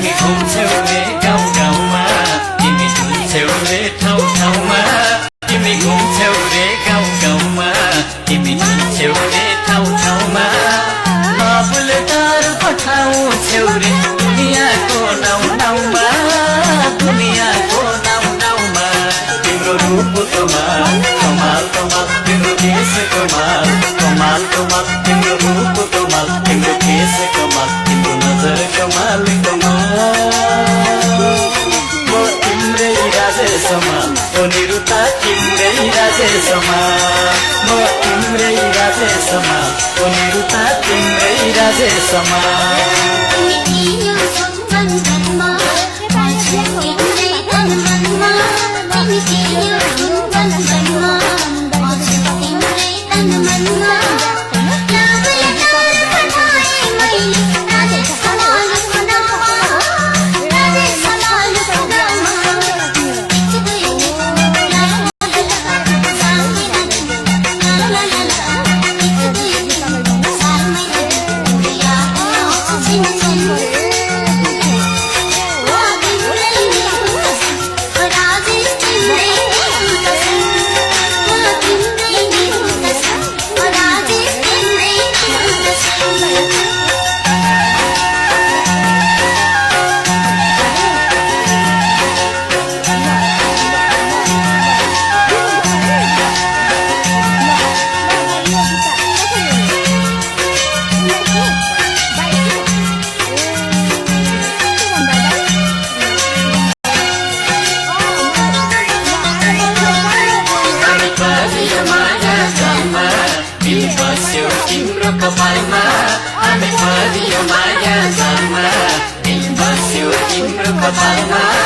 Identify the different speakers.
Speaker 1: तिमी घुम्छौ रे गाउँ गाउँमा तिमी डुल्छौ रे ठाउँ ठाउँमा तिमी घुम्छौ रे गाउँ गाउँमा तिमी डुल्छौ रे ठाउँ ठाउँमा बाबुले तार पठाउँछौ रे दुनियाँको नाउँ नाउँमा दुनियाँको नाउँ नाउँमा तिम्रो रूप कमाल कमाल कमाल तिम्रो केस कमाल कमाल कमाल तिम्रो रूप कमाल तिम्रो केस कमाल तिम्रो नजर कमाल कमाल म तिम्रै राजेशमा ओ निरुता तिम्रै राजेशमा म तिम्रै राजेशमा ओ निरुता तिम्रै राजेशमा तिम्रो कपालमा हामी परियो माया जानमा दिल बस्यो तिम्रो कपालमा